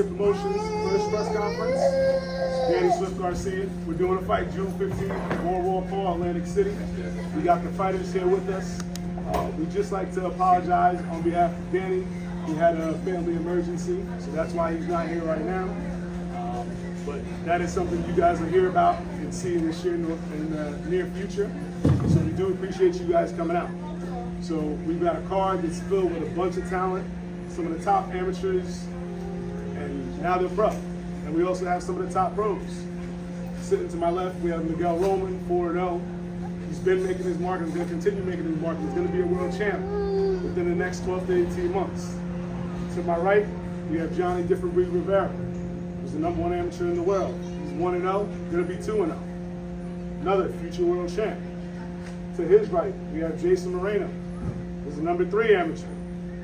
Promotions first press conference. Danny Garcia. We're doing a fight June 15th, World War Atlantic City. We got the fighters here with us. We'd just like to apologize on behalf of Danny. He had a family emergency, so that's why he's not here right now. But that is something you guys will hear about and see this year in the near future. So we do appreciate you guys coming out. So we've got a card that's filled with a bunch of talent, some of the top amateurs, and now they're pro. And we also have some of the top pros. Sitting to my left, we have Miguel Roman, 4-0. He's been making his mark and he's going to continue making his mark. He's going to be a world champ within the next 12 to 18 months. To my right, we have Johnny Different Breed Rivera, who's the #1 amateur in the world. He's 1-0, going to be 2-0. Another future world champ. To his right, we have Jason Moreno, who's the #3 amateur.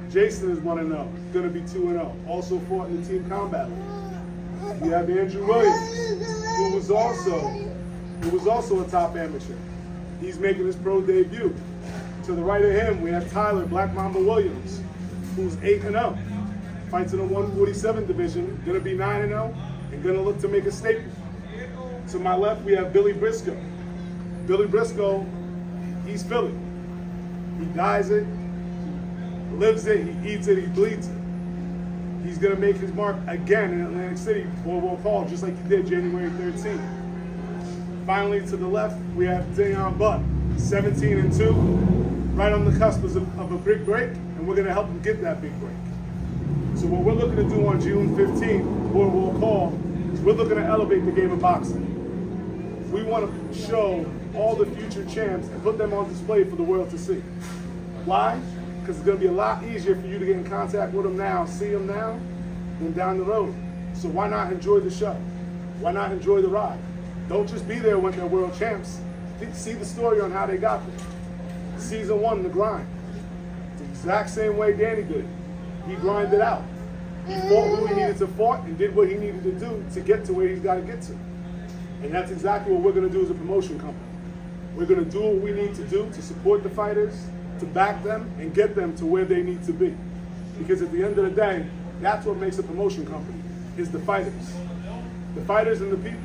Jason is 1-0, going to be 2-0. Also fought in the Team Combat League. We have Andrew Williams, who was also a top amateur. He's making his pro debut. To the right of him, we have Tyler Black Mamba Williams, who's 8-0. Fights in the 147 division, going to be 9-0, and going to look to make a statement. To my left, we have Billy Briscoe. Billy Briscoe, he's Philly. He dies it, he lives it, he eats it, he bleeds it. He's going to make his mark again in Atlantic City, World War, just like he did January 13th. Finally, to the left, we have Dayon Butt, 17-2, right on the cusp of a big break, and we're going to help him get that big break. So what we're looking to do on June 15th, World War, is we're looking to elevate the game of boxing. We want to show all the future champs and put them on display for the world to see. Why? Because it's going to be a lot easier for you to get in contact with them now, see them now, than down the road. So why not enjoy the show? Why not enjoy the ride? Don't just be there when they're world champs. See the story on how they got there. Season 1, the grind. It's the exact same way Danny did. He grinded out. He fought who he needed to fight and did what he needed to do to get to where he's got to get to. And that's exactly what we're going to do as a promotion company. We're going to do what we need to do to support the fighters, to back them, and get them to where they need to be. Because at the end of the day, that's what makes a promotion company, is the fighters. The fighters and the people.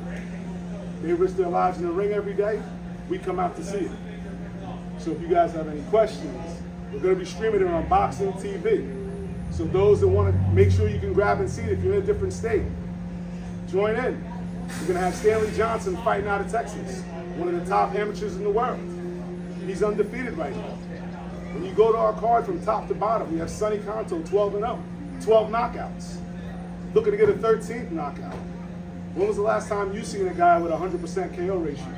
They risk their lives in the ring every day. We come out to see it. So if you guys have any questions, we're going to be streaming it on Boxing TV. So those that want to make sure you can grab and see it if you're in a different state, join in. We're going to have Stanley Johnson fighting out of Texas, one of the top amateurs in the world. He's undefeated right now. When you go to our card from top to bottom, we have Sonny Conto, 12-0, 12 knockouts. Looking to get a 13th knockout. When was the last time you seen a guy with a 100% KO ratio?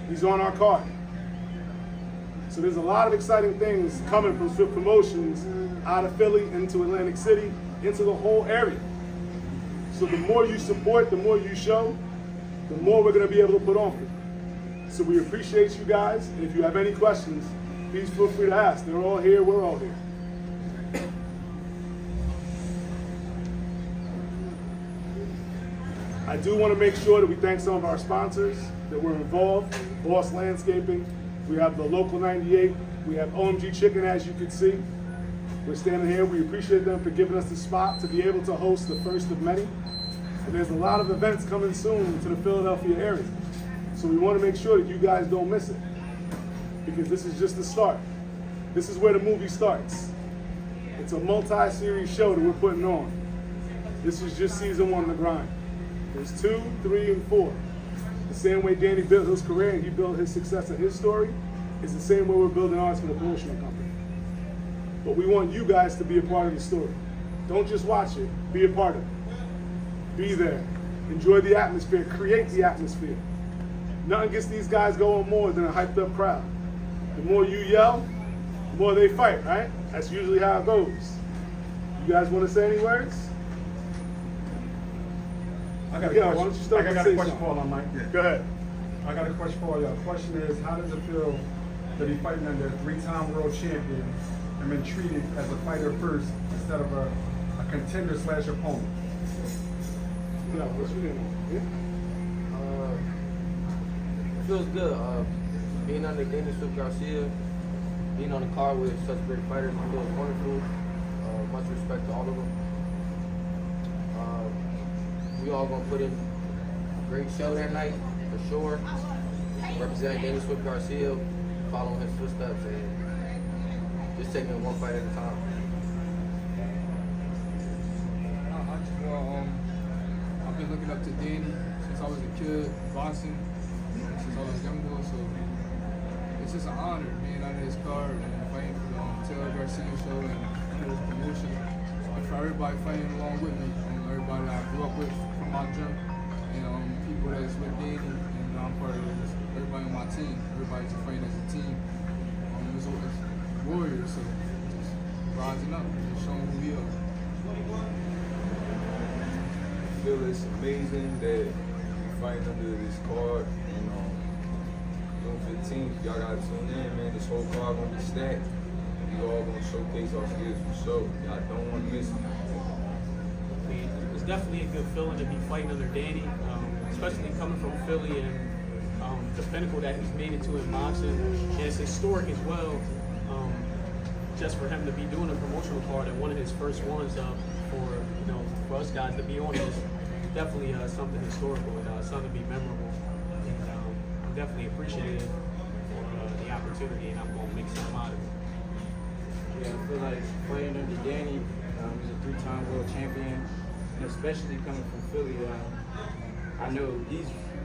He's on our card. So there's a lot of exciting things coming from Swift Promotions out of Philly into Atlantic City, into the whole area. So the more you support, the more you show, the more we're going to be able to put on for you. So we appreciate you guys, and if you have any questions, please feel free to ask. They're all here, we're all here. I do want to make sure that we thank some of our sponsors that were involved. Boss Landscaping, we have the Local 98, we have OMG Chicken, as you can see. We're standing here, we appreciate them for giving us the spot to be able to host the first of many. And there's a lot of events coming soon to the Philadelphia area. So we want to make sure that you guys don't miss it. Because this is just the start. This is where the movie starts. It's a multi-series show that we're putting on. This is just season 1 of the grind. There's 2, 3, and 4. The same way Danny built his career and he built his success and his story is the same way we're building ours for the Promotional company. But we want you guys to be a part of the story. Don't just watch it, be a part of it. Be there, enjoy the atmosphere, create the atmosphere. Nothing gets these guys going more than a hyped up crowd. The more you yell, the more they fight, right? That's usually how it goes. You guys want to say any words? I got a question for all on Mike. Yeah. Go ahead. I got a question for you. The question is, how does it feel to be fighting under a 3-time world champion and been treated as a fighter first instead of a contender/opponent? Yeah, what's your name? Yeah. It feels good. Being under Danny Garcia, being on the card with such great fighters, it feels wonderful. Much respect to all of them. we all gonna put in a great show that night for sure. Representing Danny Swift Garcia, following his footsteps, and just taking it one fight at a time. I've been looking up to Danny since I was a kid, boxing, since I was younger, so it's just an honor being under his card and fighting for the Danny Garcia show and under his promotion. And for everybody fighting along with me, everybody that I grew up with from my gym, and people that's with Danny, and I'm part of this, everybody on my team, everybody's just fighting as a team. It's warriors, so just rising up, just showing who we are. I feel it's amazing that we fight under this card, and June 15th, y'all gotta tune in, man. This whole card gonna be stacked. We all gonna showcase our skills for sure. Y'all don't want to miss it. It's definitely a good feeling to be fighting under Danny, especially coming from Philly and the pinnacle that he's made it to in boxing. And it's historic as well, just for him to be doing a promotional card and one of his first ones for us guys to be on it is definitely something historical and something to be memorable. And I'm definitely appreciative for the opportunity, and I'm going to make something out of it. Yeah, I feel like fighting under Danny, he's a 3-time world champion, and especially coming from Philly, I know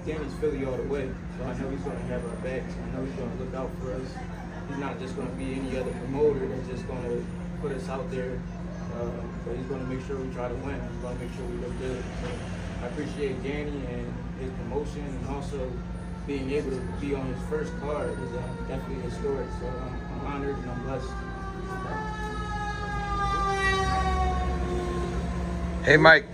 Danny's Philly all the way, so I know he's going to have our backs. I know he's going to look out for us. He's not just going to be any other promoter that's just going to put us out there, but he's going to make sure we try to win. He's going to make sure we look good. So I appreciate Danny and his promotion, and also being able to be on his first card is definitely historic. So I'm honored and I'm blessed. Hey Mike,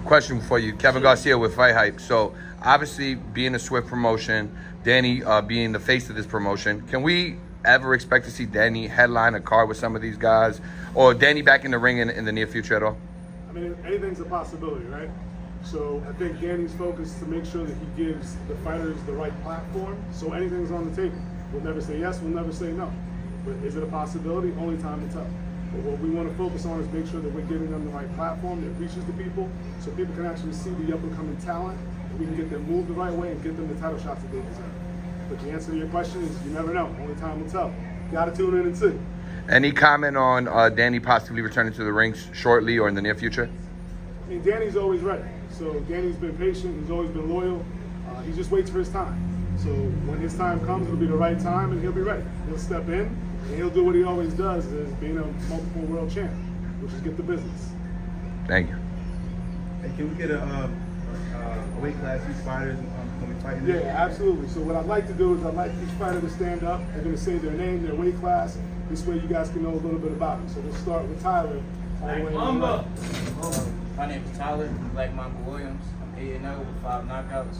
question for you. Kevin Garcia with FightHype. So obviously being a Swift promotion, Danny being the face of this promotion, can we ever expect to see Danny headline a card with some of these guys, or Danny back in the ring in the near future at all? I mean, anything's a possibility, right? So I think Danny's focused to make sure that he gives the fighters the right platform, so anything's on the table. We'll never say yes, we'll never say no. But is it a possibility? Only time will tell. But what we want to focus on is make sure that we're giving them the right platform that reaches the people, so people can actually see the up-and-coming talent, and we can get them moved the right way and get them the title shots that they deserve. But the answer to your question is, you never know. Only time will tell. Gotta tune in and see. Any comment on Danny possibly returning to the rings shortly or in the near future? I mean, Danny's always ready. So Danny's been patient. He's always been loyal. He just waits for his time. So when his time comes, it'll be the right time, and he'll be ready. He'll step in, and he'll do what he always does, is being a multiple world champ, which is get the business. Thank you. Hey, can we get a weight class each fighters when we fight? Yeah, absolutely. So what I'd like to do is I'd like each fighter to stand up. They're going to say their name, their weight class. This way you guys can know a little bit about them. So we'll start with Tyler. All the way in the right. My name is Tyler, I'm Black Mamba Williams. I'm 8-0 with 5 knockouts.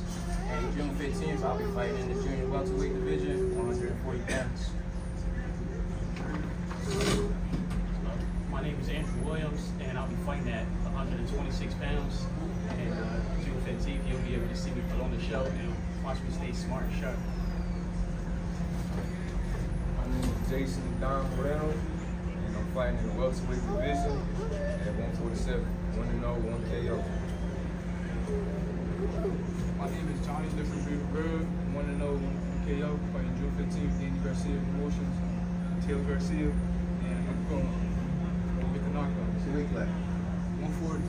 And June 15th, I'll be fighting in the junior welterweight division, 140 pounds. My name is Andrew Williams, and I'll be fighting at 126 pounds. And June 15th, you'll be able to see me put on the show and watch me stay smart and sharp. My name is Jason Don Moreno, and I'm fighting in the welterweight division at 147, 1-0, 1 KO. My name is Johnny Different Bird, 1-0, 1 KO, fighting June 15th, Danny Garcia Promotions, Taylor Garcia, and I'm going to get the knockout. What's your weight class? 140.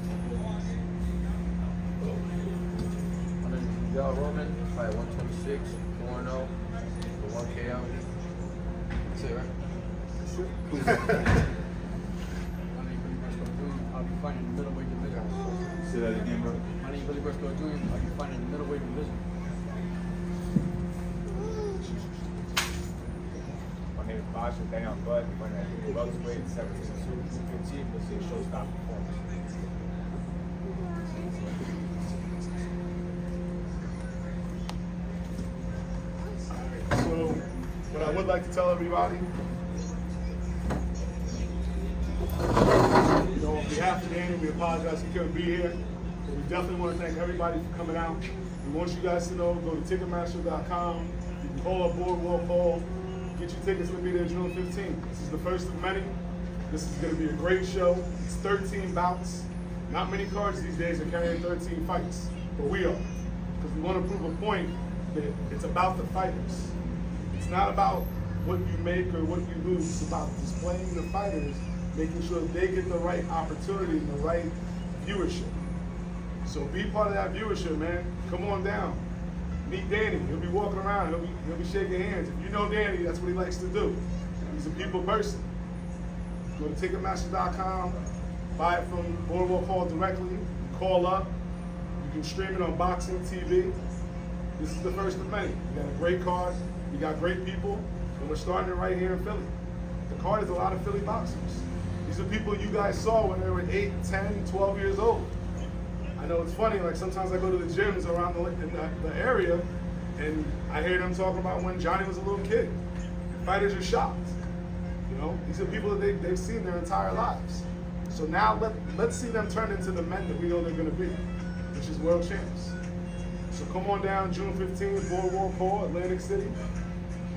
My name is Miguel Roman, fight 126, 4-0, for 1 KO. That's it, right? That's it. My name is Billy Briscoe Jr. I'll be fighting in the middleweight division. Say that again, bro. My name is Billy Briscoe Jr. I'll be fighting in the middleweight division. My name is Marshall Dayon Bud, fighting at the welterweight 17-2, 15. Let's see a showstopper performance. So what I would like to tell everybody, on behalf of Danny, we apologize he couldn't be here. But we definitely want to thank everybody for coming out. We want you guys to know, go to Ticketmaster.com. You can call up Boardwalk Hall. Get your tickets. We'll be there June 15th. This is the first of many. This is going to be a great show. It's 13 bouts. Not many cards these days are carrying 13 fights, but we are. Because we want to prove a point that it's about the fighters. It's not about what you make or what you lose. It's about displaying the fighters, making sure they get the right opportunity and the right viewership. So be part of that viewership, man. Come on down. Meet Danny. He'll be walking around. He'll be shaking hands. If you know Danny, that's what he likes to do. He's a people person. Go to Ticketmaster.com, buy it from Boardwalk Hall directly, call up. You can stream it on Boxing TV. This is the first of many. You got a great card, you got great people, and we're starting it right here in Philly. The card is a lot of Philly boxers. These are people you guys saw when they were 8, 10, 12 years old. I know it's funny, like sometimes I go to the gyms around the area, and I hear them talking about when Johnny was a little kid. Fighters are shocked. You know, these are people that they've seen their entire lives. So now let's see them turn into the men that we know they're going to be, which is world champs. So come on down June 15th, Boardwalk Hall, Atlantic City,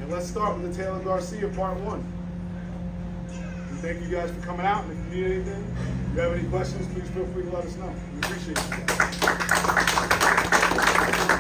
and let's start with the Taylor Garcia Part 1. We thank you guys for coming out, and if you need anything, if you have any questions, please feel free to let us know. We appreciate you guys.